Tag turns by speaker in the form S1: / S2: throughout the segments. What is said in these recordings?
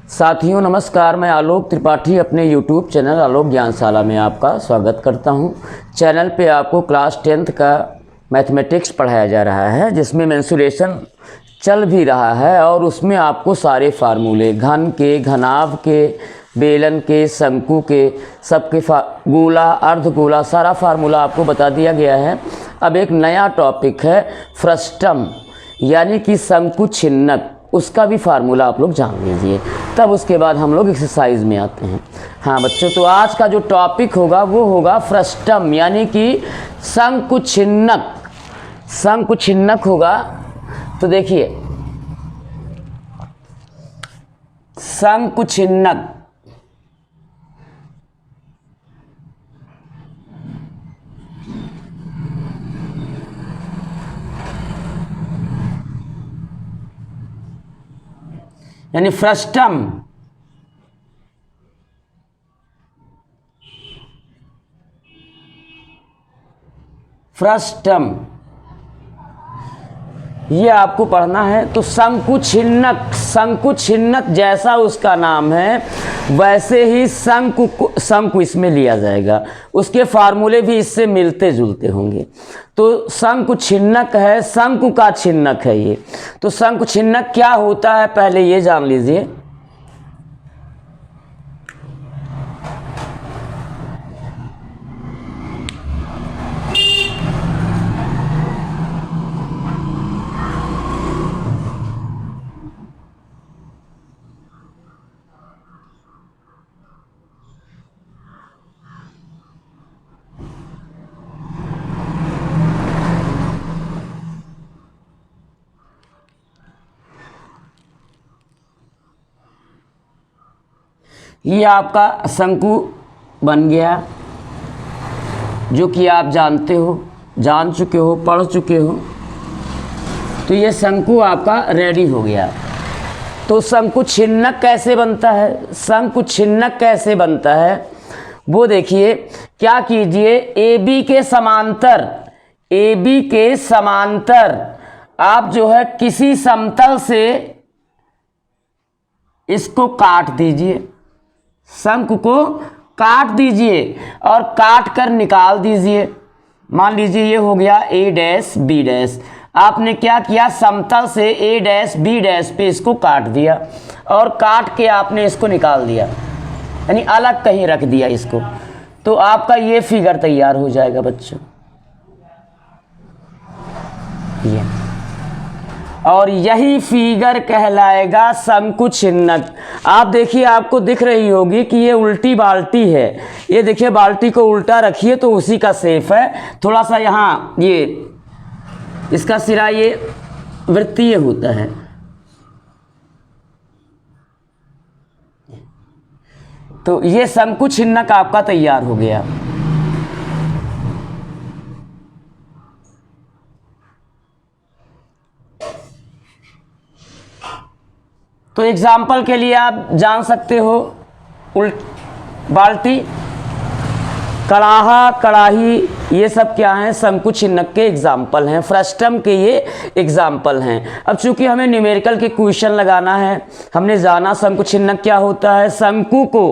S1: साथियों नमस्कार, मैं आलोक त्रिपाठी अपने YouTube चैनल आलोक ज्ञानशाला में आपका स्वागत करता हूं। चैनल पे आपको क्लास 10th का मैथमेटिक्स पढ़ाया जा रहा है, जिसमें मेंसुरेशन चल भी रहा है और उसमें आपको सारे फार्मूले घन के, घनाभ के, बेलन के, शंकु के, सबके गोला, अर्धगोला, सारा फार्मूला आपको बता दिया गया है। अब एक नया टॉपिक है फ्रस्टम, यानी कि शंकु छिन्नक, उसका भी फार्मूला आप लोग जान लीजिए, तब उसके बाद हम लोग एक्सरसाइज में आते हैं। हाँ बच्चों, तो आज का जो टॉपिक होगा वो होगा फ्रस्टम, यानी कि शंकु छिन्नक। शंकु छिन्नक होगा, तो देखिए शंकु छिन्नक यानी फ्रस्टम ये आपको पढ़ना है। तो शंकु छिन्नक जैसा उसका नाम है वैसे ही शंकु इसमें लिया जाएगा, उसके फार्मूले भी इससे मिलते जुलते होंगे। तो शंकु छिन्नक है, शंकु का छिन्नक है ये। तो शंकु छिन्नक क्या होता है पहले ये जान लीजिए। ये आपका शंकु बन गया, जो कि आप जानते हो, जान चुके हो, पढ़ चुके हो। तो ये शंकु आपका रेडी हो गया। तो शंकु छिन्नक कैसे बनता है? शंकु छिन्नक कैसे बनता है वो देखिए। क्या कीजिए, AB के समांतर आप जो है किसी समतल से इसको काट दीजिए, शंकु को काट दीजिए और काट कर निकाल दीजिए। मान लीजिए ये हो गया A', B'। आपने क्या किया, समतल से A', B' पे इसको काट दिया और काट के आपने इसको निकाल दिया, यानी अलग कहीं रख दिया इसको। तो आपका ये फिगर तैयार हो जाएगा बच्चों, ये। और यही फिगर कहलाएगा शंकु छिन्नक। आप देखिए, आपको दिख रही होगी कि ये उल्टी बाल्टी है। ये देखिए, बाल्टी को उल्टा रखिए तो उसी का शेप है। थोड़ा सा यहाँ ये इसका सिरा ये वृत्तीय होता है। तो ये शंकु छिन्नक आपका तैयार हो गया। तो एग्जाम्पल के लिए आप जान सकते हो, बाल्टी, कड़ाहा, कड़ाही, ये सब क्या हैं, शंकु छिन्नक के एग्जाम्पल हैं, फ्रस्टम के ये एग्जाम्पल हैं। अब चूंकि हमें न्यूमेरिकल के क्वेश्चन लगाना है, हमने जाना शंकु छिन्नक क्या होता है। शंकु को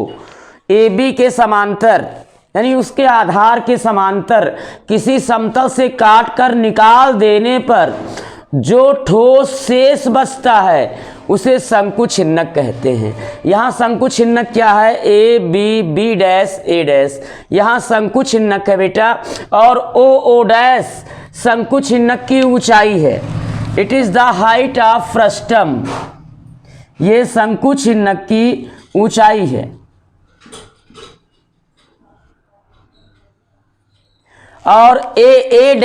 S1: AB के समांतर, यानी उसके आधार के समांतर किसी समतल से काट कर निकाल देने पर जो ठोस शेष बचता है उसे शंकु छिन्नक कहते हैं। यहाँ शंकु छिन्नक क्या है, AB, B', A'। यहाँ शंकु छिन्नक है बेटा, और O' शंकु छिन्नक की ऊंचाई है। It is the height of frustum, ये शंकु छिन्नक की ऊंचाई है। और A',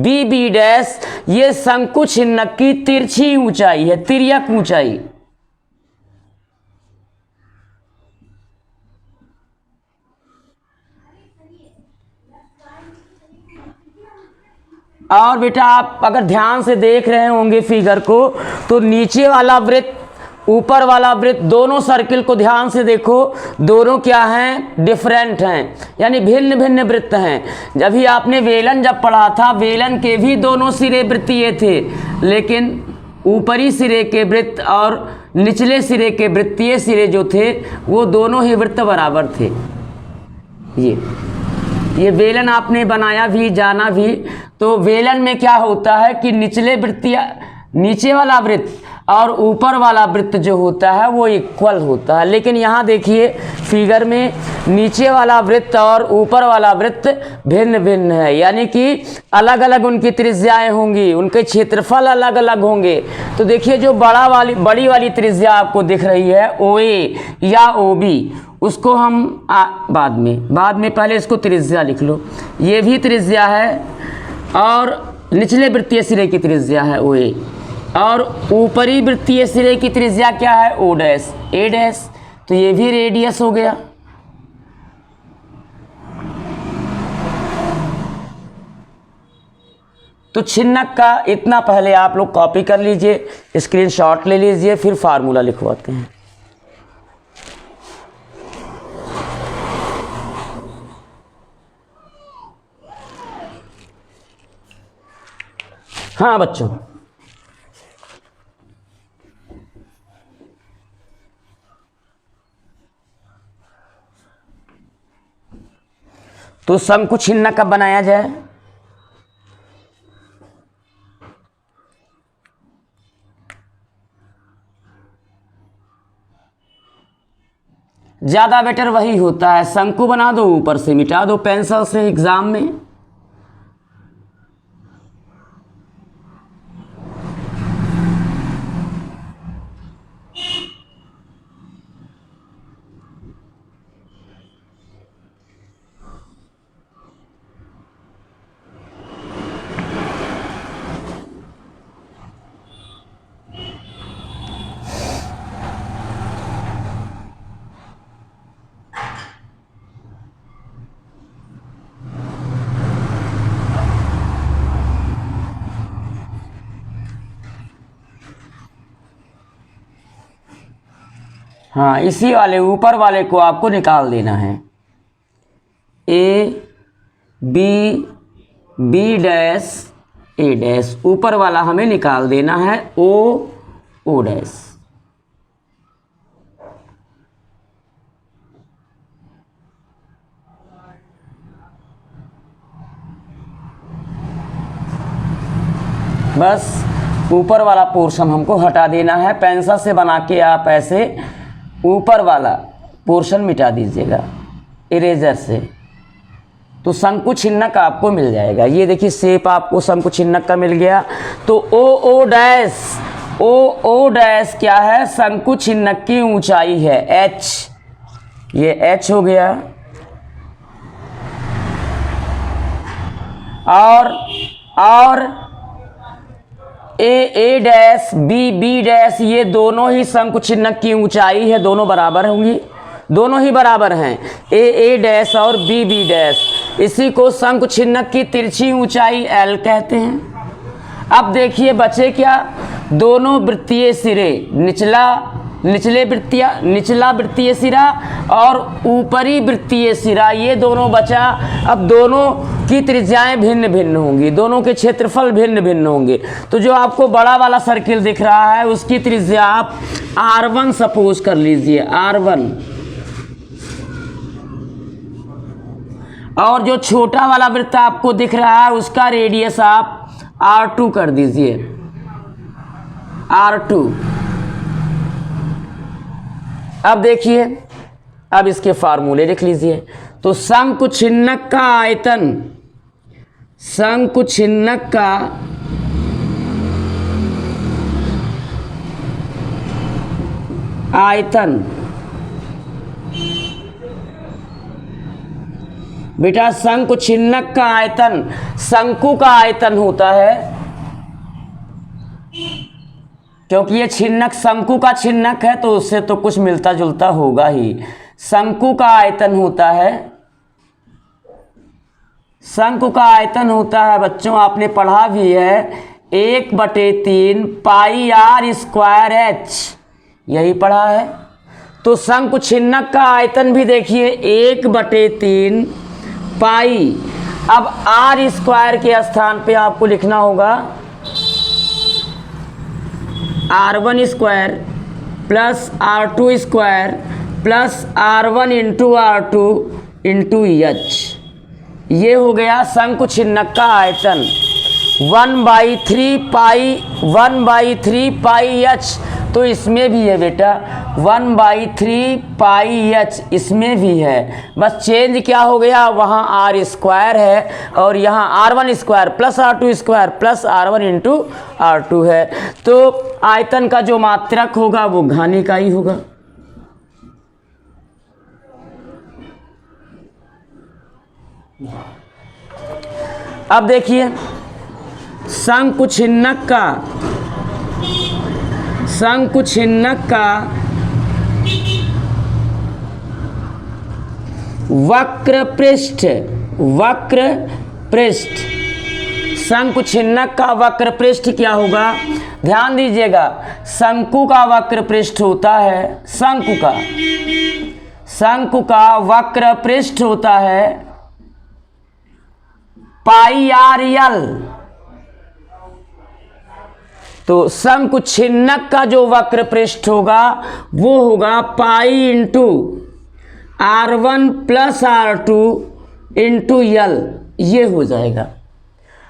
S1: B' ये शंकु छिन्नक की तिरछी ऊंचाई है, तिर्यक ऊंचाई। और बेटा आप अगर ध्यान से देख रहे होंगे फिगर को, तो नीचे वाला वृत्त, ऊपर वाला वृत्त, दोनों सर्किल को ध्यान से देखो, दोनों क्या हैं, डिफरेंट हैं, यानी भिन्न भिन्न वृत्त हैं। जब भी आपने वेलन जब पढ़ा था, वेलन के भी दोनों सिरे वृत्तीय थे, लेकिन ऊपरी सिरे के वृत्त और निचले सिरे के वृत्तीय सिरे जो थे वो दोनों ही वृत्त बराबर थे। ये वेलन आपने बनाया भी, जाना भी। तो वेलन में क्या होता है कि नीचे वाला वृत्त और ऊपर वाला वृत्त जो होता है वो इक्वल होता है। लेकिन यहाँ देखिए फिगर में नीचे वाला वृत्त और ऊपर वाला वृत्त भिन्न भिन्न है, यानी कि अलग अलग उनकी त्रिज्याएं होंगी, उनके क्षेत्रफल अलग अलग होंगे। तो देखिए जो बड़ी वाली त्रिज्या आपको दिख रही है OA या OB, उसको हम बाद में पहले इसको त्रिज्या लिख लो। ये भी त्रिज्या है और निचले वृत्तीय सिरे की त्रिज्या है OA, और ऊपरी वृत्तीय सिरे की त्रिज्या क्या है O डैश, A डैश। तो ये भी रेडियस हो गया। तो छिन्नक का इतना पहले आप लोग कॉपी कर लीजिए, स्क्रीनशॉट ले लीजिए, फिर फार्मूला लिखवाते हैं। हाँ बच्चों, तो शंकु छिन्नक कब बनाया जाए? ज़्यादा बेटर वही होता है, शंकु बना दो, ऊपर से मिटा दो पेंसिल से एग्जाम में। हाँ, इसी वाले ऊपर वाले को आपको निकाल देना है। बी डैश A डैश, ऊपर वाला हमें निकाल देना है O डैश। बस ऊपर वाला पोर्शन हमको हटा देना है। पेंसिल से बना के आप ऐसे ऊपर वाला पोर्शन मिटा दीजिएगा इरेजर से, तो शंकु छिन्नक आपको मिल जाएगा। ये देखिए शेप आपको शंकु छिन्नक का मिल गया। तो O डैश क्या है? शंकु छिन्नक की ऊंचाई है H, ये H हो गया। और A डैश B डैश, ये दोनों ही शंकु छिन्नक की ऊंचाई है, दोनों बराबर होंगी, दोनों ही बराबर हैं, A डैश और B डैश। इसी को शंकु छिन्नक की तिरछी ऊंचाई L कहते हैं। अब देखिए बचे क्या? दोनों वृत्तीय सिरे, निचला वृत्तीय सिरा और ऊपरी वृत्तीय सिरा, ये दोनों बचा। अब दोनों की त्रिज्याएं भिन्न भिन्न होंगी, दोनों के क्षेत्रफल भिन्न भिन्न होंगे। तो जो आपको बड़ा वाला सर्किल दिख रहा है उसकी त्रिज्या आप R1 सपोज कर लीजिए, R1। और जो छोटा वाला वृत्त आपको दिख रहा है उसका रेडियस आप R2 कर दीजिए, R2। अब देखिए, अब इसके फार्मूले लिख लीजिए। तो शंकु छिन्नक का आयतन, बेटा शंकु छिन्नक का आयतन शंकु का आयतन होता है, क्योंकि ये छिन्नक शंकु का छिन्नक है तो उससे तो कुछ मिलता जुलता होगा ही। शंकु का आयतन होता है बच्चों, आपने पढ़ा भी है 1/3 पाई R स्क्वायर H, यही पढ़ा है। तो शंकु छिन्नक का आयतन भी देखिए 1/3 पाई। अब R स्क्वायर के स्थान पे आपको लिखना होगा R1 square plus R2 square plus R1 into R2 into H. ये हो गया शंकुछिन्नक का आयतन 1/3 पाई एच। तो इसमें भी है बेटा 1/3 पाई एच, इसमें भी है। बस चेंज क्या हो गया, वहाँ आर स्क्वायर है और यहाँ R1 square plus R2 square plus R1 into R2 है। तो आयतन का जो मात्रक होगा वो घन इकाई होगा। अब देखिए शंकुछिन्नक का वक्र पृष्ठ शंकुछिन्नक का वक्र पृष्ठ क्या होगा, ध्यान दीजिएगा। शंकु का वक्र पृष्ठ होता है, शंकु का वक्र पृष्ठ होता है पाई आर एल। तो शंकुछिन्नक का जो वक्र पृष्ठ होगा वो होगा pi into R1 plus R2 into L, ये हो जाएगा।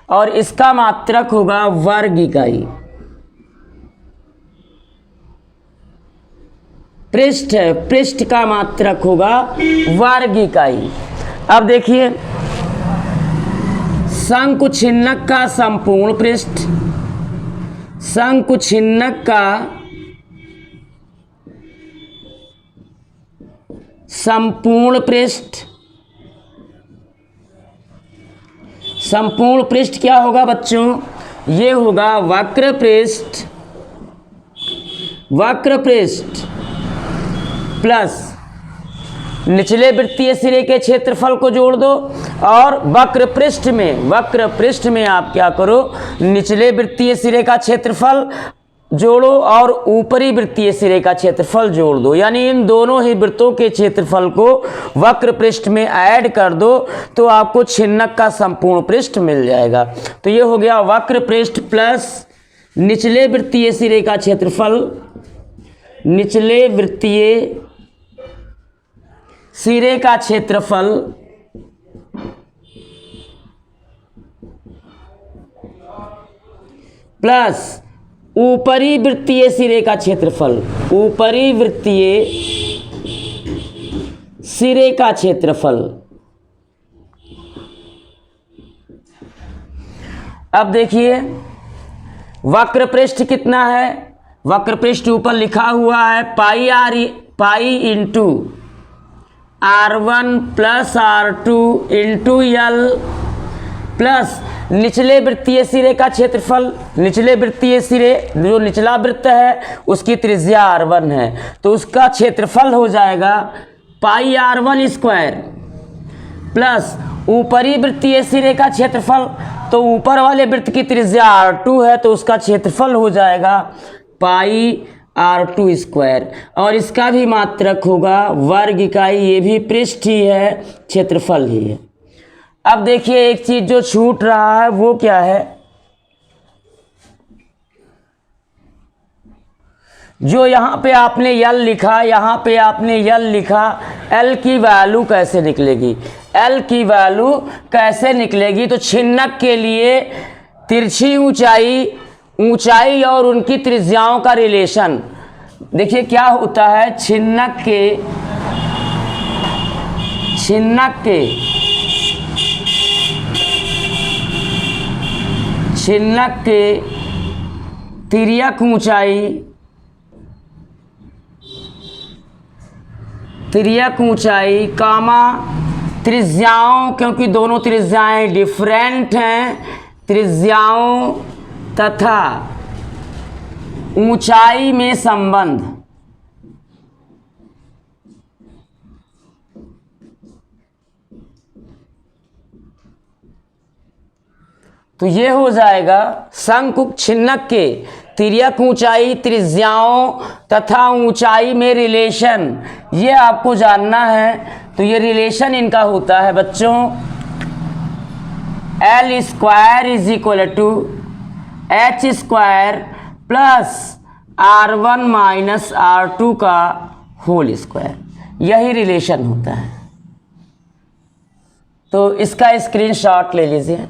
S1: और इसका मात्रक होगा वर्ग इकाई। पृष्ठ का मात्रक होगा वर्ग इकाई। अब देखिए शंकुछिन्नक का संपूर्ण पृष्ठ, शंकुछिन्नक का संपूर्ण पृष्ठ क्या होगा बच्चों, ये होगा वक्र पृष्ठ प्लस निचले वृत्तीय सिरे के क्षेत्रफल को जोड़ दो और वक्र पृष्ठ में आप क्या करो, निचले वृत्तीय सिरे का क्षेत्रफल जोड़ो और ऊपरी वृत्तीय सिरे का क्षेत्रफल जोड़ दो। यानी इन दोनों ही वृत्तों के क्षेत्रफल को वक्र पृष्ठ में ऐड कर दो तो आपको छिन्नक का संपूर्ण पृष्ठ मिल जाएगा। तो ये हो गया वक्र पृष्ठ प्लस निचले वृत्तीय सिरे का क्षेत्रफल, निचले वृत्तीय सिरे का क्षेत्रफल प्लस ऊपरी वृत्तीय सिरे का क्षेत्रफल, ऊपरी वृत्तीय सिरे का क्षेत्रफल। अब देखिए वक्र पृष्ठ कितना है, वक्र पृष्ठ ऊपर लिखा हुआ है pi into R1 plus R2 into L plus निचले वृत्तीय सिरे का क्षेत्रफल। निचले वृत्तीय सिरे जो निचला वृत्त है उसकी त्रिज्या R1 है तो उसका क्षेत्रफल हो जाएगा पाई R1 स्क्वायर प्लस ऊपरी वृत्तीय सिरे का क्षेत्रफल, तो ऊपर वाले वृत्त की त्रिज्या R2 है तो उसका क्षेत्रफल हो जाएगा पाई R2 स्क्वायर और इसका भी मात्रक होगा वर्ग इकाई। ये भी पृष्ठ ही है, क्षेत्रफल ही है। अब देखिए एक चीज जो छूट रहा है वो क्या है, जो यहाँ पे आपने यल लिखा, यहाँ पे आपने यल लिखा, एल की वैल्यू कैसे निकलेगी, एल की वैल्यू कैसे निकलेगी। तो छिन्नक के लिए तिरछी ऊंचाई और उनकी त्रिज्याओं का रिलेशन देखिए क्या होता है। छिन्नक के तिर्यक ऊंचाई कामा त्रिज्याओं, क्योंकि दोनों त्रिज्याएं डिफरेंट हैं, त्रिज्याओं तथा ऊंचाई में संबंध। तो ये हो जाएगा शंकु छिन्नक के तिर्यक ऊंचाई, त्रिज्याओं तथा ऊंचाई में रिलेशन, ये आपको जानना है। तो ये रिलेशन इनका होता है बच्चों L square is equal to H square plus R1 minus R2 का होल स्क्वायर, यही रिलेशन होता है। तो इसका स्क्रीनशॉट ले लीजिए।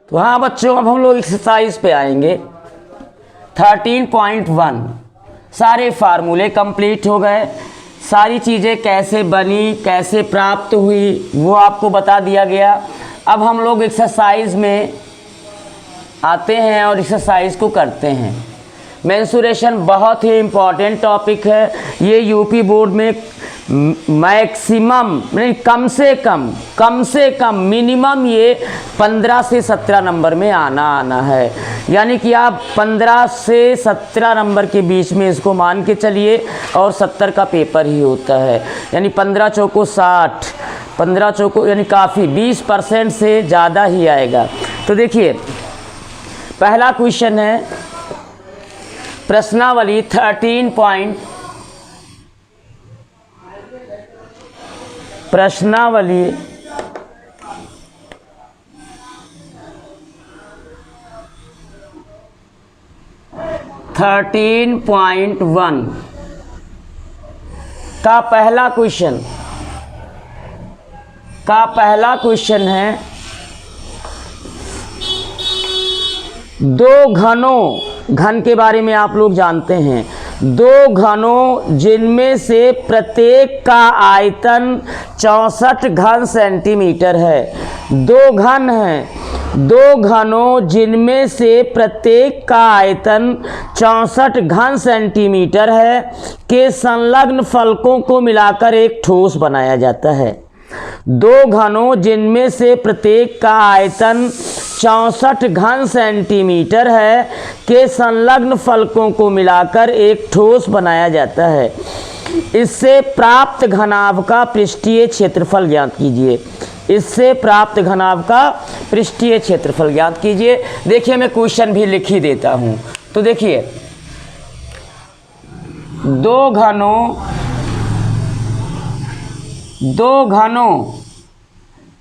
S1: तो हाँ बच्चों, अब हम लोग एक्सरसाइज पे आएंगे। 13.1 सारे फार्मूले कंप्लीट हो गए, सारी चीज़ें कैसे बनी, कैसे प्राप्त हुई, वो आपको बता दिया गया। अब हम लोग एक्सरसाइज में आते हैं और एक्सरसाइज को करते हैं। मेंसुरेशन बहुत ही इम्पॉर्टेंट टॉपिक है। ये यूपी बोर्ड में मैक्सिमम नहीं, कम से कम मिनिमम ये 15 से 17 नंबर में आना है। यानी कि आप 15 से 17 नंबर के बीच में इसको मान के चलिए, और 70 का पेपर ही होता है। यानी 15 चौको 60, 15 चौको यानी काफ़ी 20% से ज़्यादा ही आएगा। तो देखिए, पहला क्वेश्चन है प्रश्नावली 13. प्रश्नावली 13.1 का पहला क्वेश्चन है, दो घन के बारे में आप लोग जानते हैं। दो घनों जिनमें से प्रत्येक का आयतन 64 घन सेंटीमीटर है। दो घन हैं, दो घनों जिनमें से प्रत्येक का आयतन 64 घन सेंटीमीटर है के संलग्न फलकों को मिलाकर एक ठोस बनाया जाता है। दो घनों जिनमें से प्रत्येक का आयतन 64 घन सेंटीमीटर है के संलग्न फलकों को मिलाकर एक ठोस बनाया जाता है। इससे प्राप्त घनाभ का पृष्ठीय क्षेत्रफल ज्ञात कीजिए। इससे प्राप्त घनाभ का पृष्ठीय क्षेत्रफल ज्ञात कीजिए। देखिए, मैं क्वेश्चन भी लिख ही देता हूं। तो देखिए, दो घनों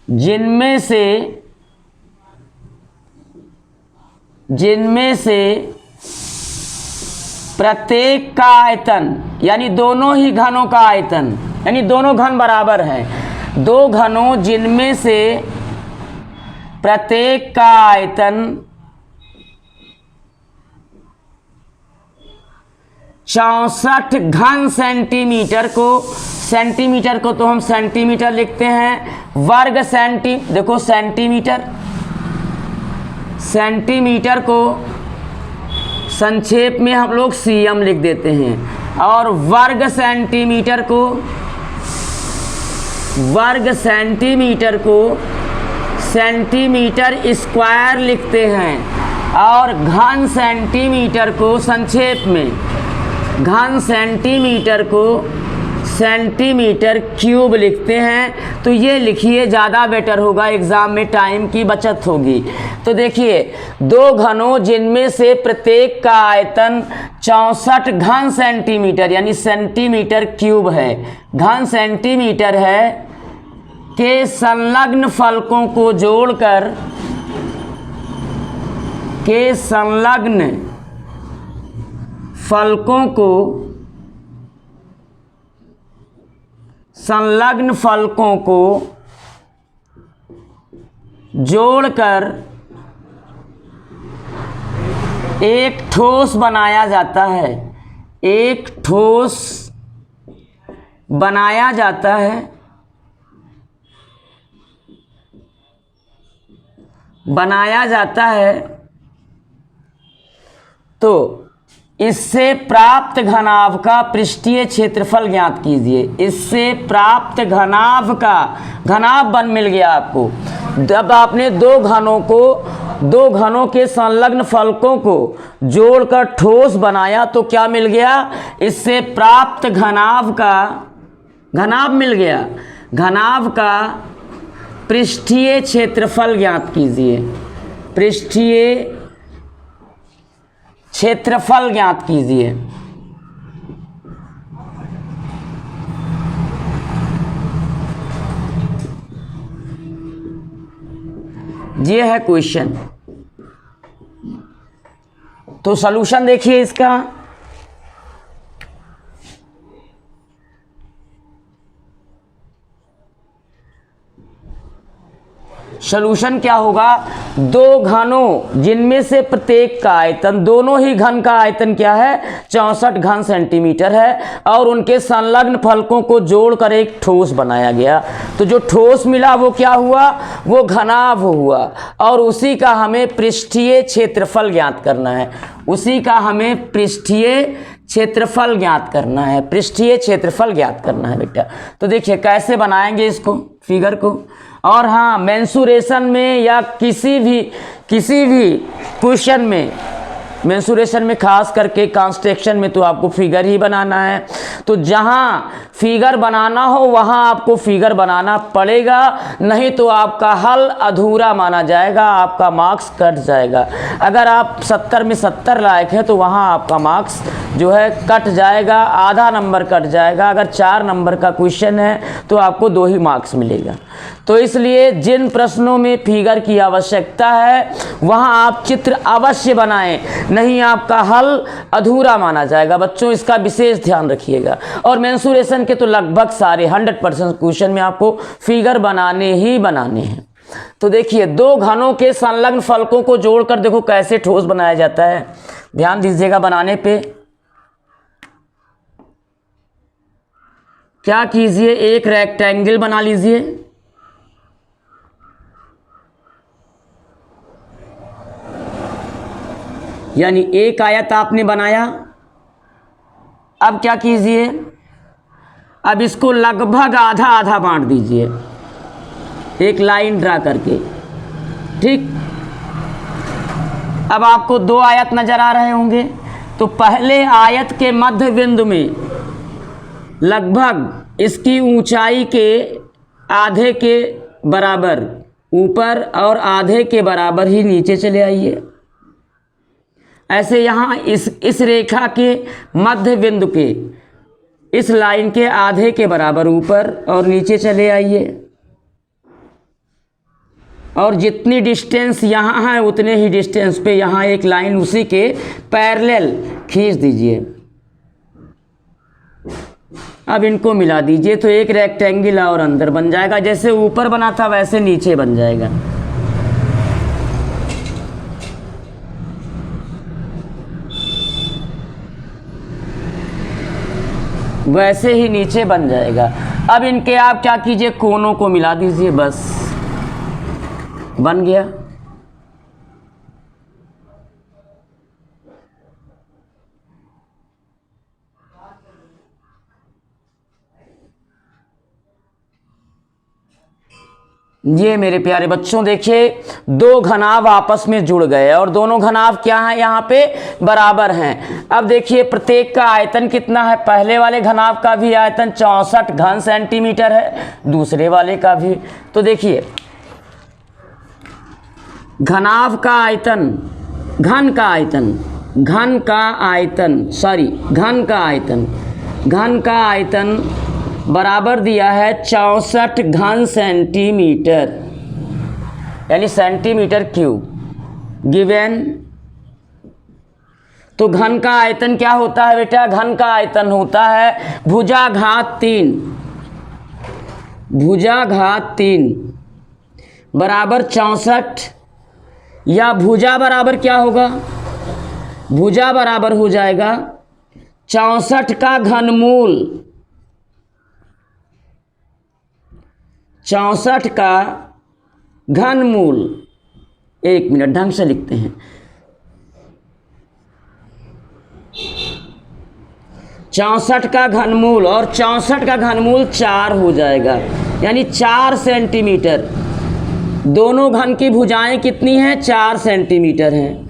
S1: जिनमें से प्रत्येक का आयतन, यानी दोनों ही घनों का आयतन, यानी दोनों घन बराबर हैं। दो घनों जिनमें से प्रत्येक का आयतन 64 घन सेंटीमीटर को तो हम सेंटीमीटर लिखते हैं। वर्ग देखो सेंटीमीटर को संक्षेप में हम लोग सीएम लिख देते हैं, और वर्ग सेंटीमीटर को सेंटीमीटर स्क्वायर लिखते हैं, और घन सेंटीमीटर को संक्षेप में घन सेंटीमीटर को सेंटीमीटर क्यूब लिखते हैं। तो ये लिखिए, ज़्यादा बेटर होगा, एग्ज़ाम में टाइम की बचत होगी। तो देखिए, दो घनों जिनमें से प्रत्येक का आयतन 64 घन सेंटीमीटर यानी सेंटीमीटर क्यूब है, घन सेंटीमीटर है, के संलग्न फलकों को जोड़कर संलग्न फलकों को जोड़कर एक ठोस बनाया जाता है। एक ठोस बनाया जाता है। तो इससे प्राप्त घनाभ का पृष्ठीय क्षेत्रफल ज्ञात कीजिए। इससे प्राप्त घनाभ मिल गया आपको। जब आपने दो घनों के संलग्न फलकों को जोड़कर ठोस बनाया तो क्या मिल गया? इससे प्राप्त घनाभ मिल गया। घनाभ का पृष्ठीय क्षेत्रफल ज्ञात कीजिए। पृष्ठीय क्षेत्रफल ज्ञात कीजिए। ये है क्वेश्चन। तो सॉल्यूशन देखिए इसका। सॉल्यूशन क्या होगा, दो घनों जिनमें से प्रत्येक का आयतन, दोनों ही घन का आयतन क्या है 64 घन सेंटीमीटर है, और उनके संलग्न फलकों को जोड़कर एक ठोस बनाया गया। तो जो ठोस मिला वो क्या हुआ, वो घनाभ हुआ, और उसी का हमें पृष्ठीय क्षेत्रफल ज्ञात करना है। उसी का हमें पृष्ठीय क्षेत्रफल ज्ञात करना है, पृष्ठीय क्षेत्रफल ज्ञात करना है बेटा। तो देखिए कैसे बनाएंगे इसको, फिगर को। और हाँ, मेंसुरेशन में या किसी भी क्वेश्चन में, मेंसुरेशन में खास करके कंस्ट्रक्शन में तो आपको फिगर ही बनाना है। तो जहाँ फिगर बनाना हो वहाँ आपको फिगर बनाना पड़ेगा, नहीं तो आपका हल अधूरा माना जाएगा, आपका मार्क्स कट जाएगा। अगर आप 70 में 70 लायक हैं तो वहाँ आपका मार्क्स जो है कट जाएगा, आधा नंबर कट जाएगा। अगर 4 नंबर का क्वेश्चन है तो आपको 2 ही मार्क्स मिलेगा। तो इसलिए जिन प्रश्नों में फिगर की आवश्यकता है वहाँ आप चित्र अवश्य बनाएं, नहीं आपका हल अधूरा माना जाएगा। बच्चों इसका विशेष ध्यान रखिएगा। और मेंसुरेशन के तो लगभग सारे 100% क्वेश्चन में आपको फिगर बनाने ही बनाने हैं। तो देखिए, दो घनों के संलग्न फलकों को जोड़कर देखो कैसे ठोस बनाया जाता है। ध्यान दीजिएगा बनाने पे। क्या कीजिए, एक रेक्टेंगल बना लीजिए, यानी एक आयत आपने बनाया। अब क्या कीजिए, अब इसको लगभग आधा आधा बांट दीजिए, एक लाइन ड्रा करके। ठीक, अब आपको 2 आयत नजर आ रहे होंगे। तो पहले आयत के मध्य बिंदु में लगभग इसकी ऊंचाई के आधे के बराबर ऊपर और आधे के बराबर ही नीचे चले आइए। ऐसे यहाँ इस रेखा के मध्य बिंदु के इस लाइन के आधे के बराबर ऊपर और नीचे चले आइए, और जितनी डिस्टेंस यहाँ है उतने ही डिस्टेंस पे यहाँ एक लाइन उसी के पैरेलल खींच दीजिए। अब इनको मिला दीजिए तो एक रेक्टेंगल और अंदर बन जाएगा। जैसे ऊपर बना था वैसे नीचे बन जाएगा। वैसे ही नीचे बन जाएगा। अब इनके आप क्या कीजिए, कोनों को मिला दीजिए, बस बन गया। ये मेरे प्यारे बच्चों देखिए, दो घनाभ आपस में जुड़ गए और दोनों घनाभ क्या हैं, यहाँ पे बराबर हैं। अब देखिए प्रत्येक का आयतन कितना है, पहले वाले घनाभ का भी आयतन 64 घन सेंटीमीटर है, दूसरे वाले का भी। तो देखिए घनाभ का आयतन, घन का आयतन बराबर दिया है 64 घन सेंटीमीटर, यानी सेंटीमीटर क्यूब गिवन। तो घन का आयतन क्या होता है बेटा, घन का आयतन होता है भुजाघात 3 बराबर 64, या भुजा बराबर क्या होगा, भुजा बराबर हो जाएगा 64 का घनमूल, 64 का घनमूल। एक मिनट ढंग से लिखते हैं, 64 का घनमूल, और 64 का घनमूल 4 हो जाएगा, यानी 4 सेंटीमीटर। दोनों घन की भुजाएं कितनी हैं, 4 सेंटीमीटर हैं।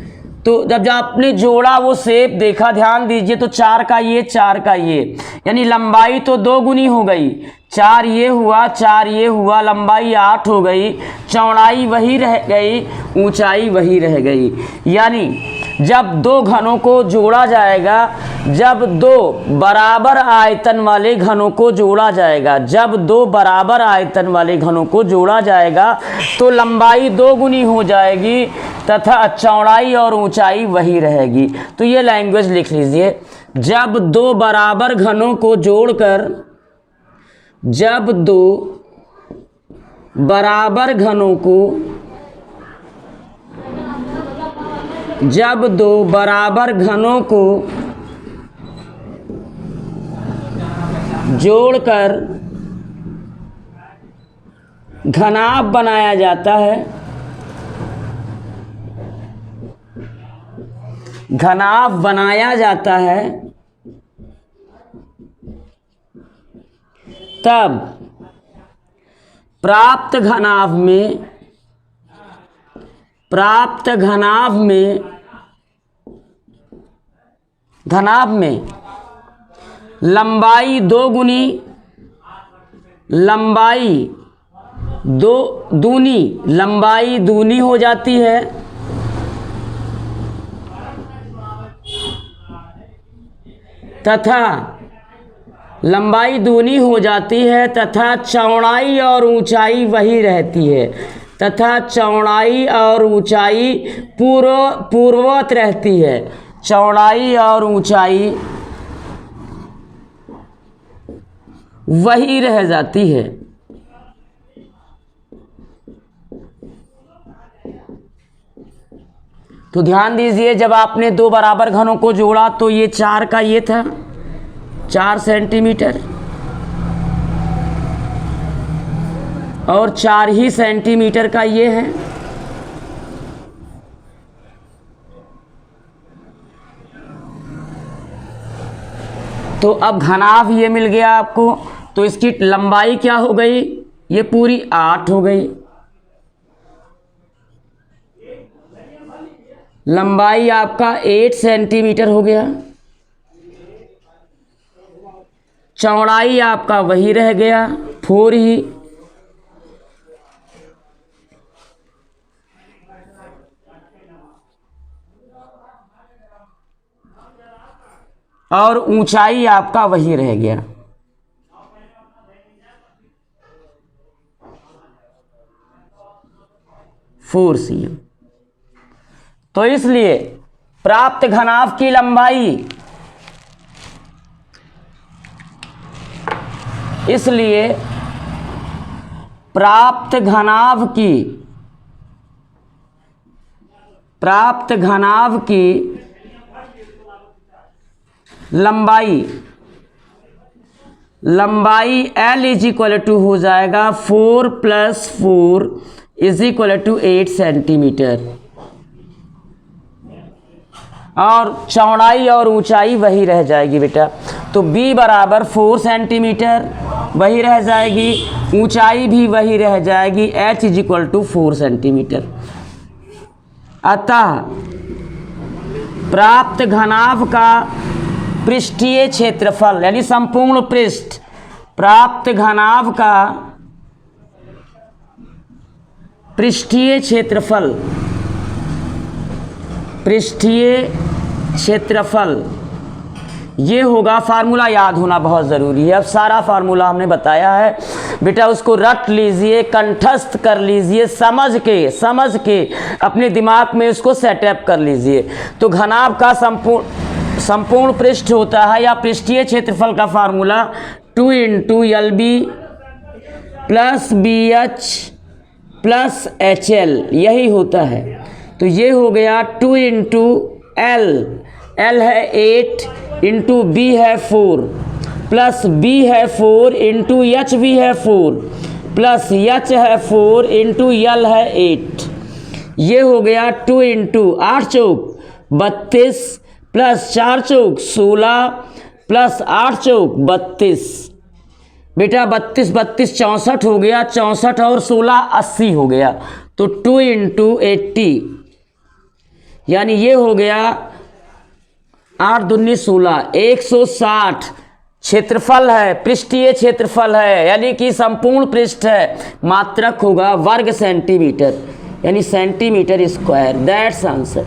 S1: तो जब आपने जोड़ा वो शेप देखा, ध्यान दीजिए, तो 4 का ये 4 का ये, यानी लंबाई तो 2 गुनी हो गई, 4 ये हुआ 4 ये हुआ, लंबाई 8 हो गई, चौड़ाई वही रह गई, ऊंचाई वही रह गई। यानी जब दो घनों को जोड़ा जाएगा जब दो बराबर आयतन वाले घनों को जोड़ा जाएगा, जब दो बराबर आयतन वाले घनों को जोड़ा जाएगा तो लंबाई दो गुनी हो जाएगी तथा चौड़ाई और ऊंचाई वही रहेगी। तो ये लैंग्वेज लिख लीजिए, जब दो बराबर घनों को जोड़कर, जब दो बराबर घनों को, जब दो बराबर घनों को जोड़कर घनाभ बनाया जाता है, घनाभ बनाया जाता है, तब प्राप्त घनाभ में, प्राप्त घनाभ में, घनाभ में लंबाई दो गुनी, लंबाई दो दूनी, लंबाई दूनी हो जाती है तथा लंबाई दूनी हो जाती है तथा चौड़ाई और ऊंचाई वही रहती है, तथा चौड़ाई और ऊंचाई पूर्ववत रहती है, चौड़ाई और ऊंचाई वही रह जाती है। तो ध्यान दीजिए, जब आपने दो बराबर घनों को जोड़ा तो ये 4 का ये था 4 सेंटीमीटर और 4 ही सेंटीमीटर का ये है। तो अब घनाभ ये मिल गया आपको, तो इसकी लंबाई क्या हो गई, ये पूरी 8 हो गई, लंबाई आपका 8 सेंटीमीटर हो गया, चौड़ाई आपका वही रह गया 4 ही, और ऊंचाई आपका वही रह गया। Four cm। तो इसलिए प्राप्त घनाभ की लंबाई, इसलिए प्राप्त घनाभ की, प्राप्त घनाभ की लंबाई, लंबाई L इज इक्वल टू हो जाएगा 4 + 4 इज इक्वल टू 8 सेंटीमीटर, और चौड़ाई और ऊंचाई वही रह जाएगी बेटा। तो B बराबर 4 सेंटीमीटर वही रह जाएगी, ऊंचाई भी वही रह जाएगी, H is equal to 4 centimetre. अतः प्राप्त घनाभ का पृष्ठीय क्षेत्रफल यानी संपूर्ण पृष्ठ, प्राप्त घनाभ का पृष्ठीय क्षेत्रफल, पृष्ठीय क्षेत्रफल ये होगा, फार्मूला याद होना बहुत ज़रूरी है। अब सारा फार्मूला हमने बताया है बेटा, उसको रट लीजिए, कंठस्थ कर लीजिए, समझ के अपने दिमाग में उसको सेटअप कर लीजिए। तो घनाभ का संपूर्ण पृष्ठ होता है या पृष्ठीय क्षेत्रफल का फार्मूला 2 × LB + BH + HL यही होता है। तो ये हो गया 2 × L, L है 8 × B है 4 प्लस B है 4 × H भी है 4 प्लस H है 4 × L है 8। ये हो गया 2 × 8 चौक 32 प्लस 4 चौक 16 प्लस 8 चौक 32। बेटा 32 32 64 हो गया, 64 और 16 80 हो गया। तो 2 × 80 यानी ये हो गया 8 दूनी 16 160 क्षेत्रफल है, पृष्ठीय क्षेत्रफल है यानी कि संपूर्ण पृष्ठ है। मात्रक होगा वर्ग सेंटीमीटर यानी सेंटीमीटर स्क्वायर। That's answer.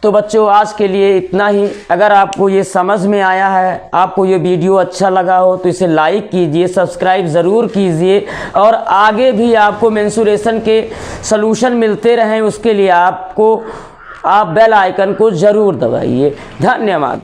S1: तो बच्चों आज के लिए इतना ही। अगर आपको ये समझ में आया है, आपको ये वीडियो अच्छा लगा हो तो इसे लाइक कीजिए, सब्सक्राइब ज़रूर कीजिए और आगे भी आपको मेंसुरेशन के सलूशन मिलते रहें उसके लिए आप बेल आइकन को ज़रूर दबाइए। धन्यवाद।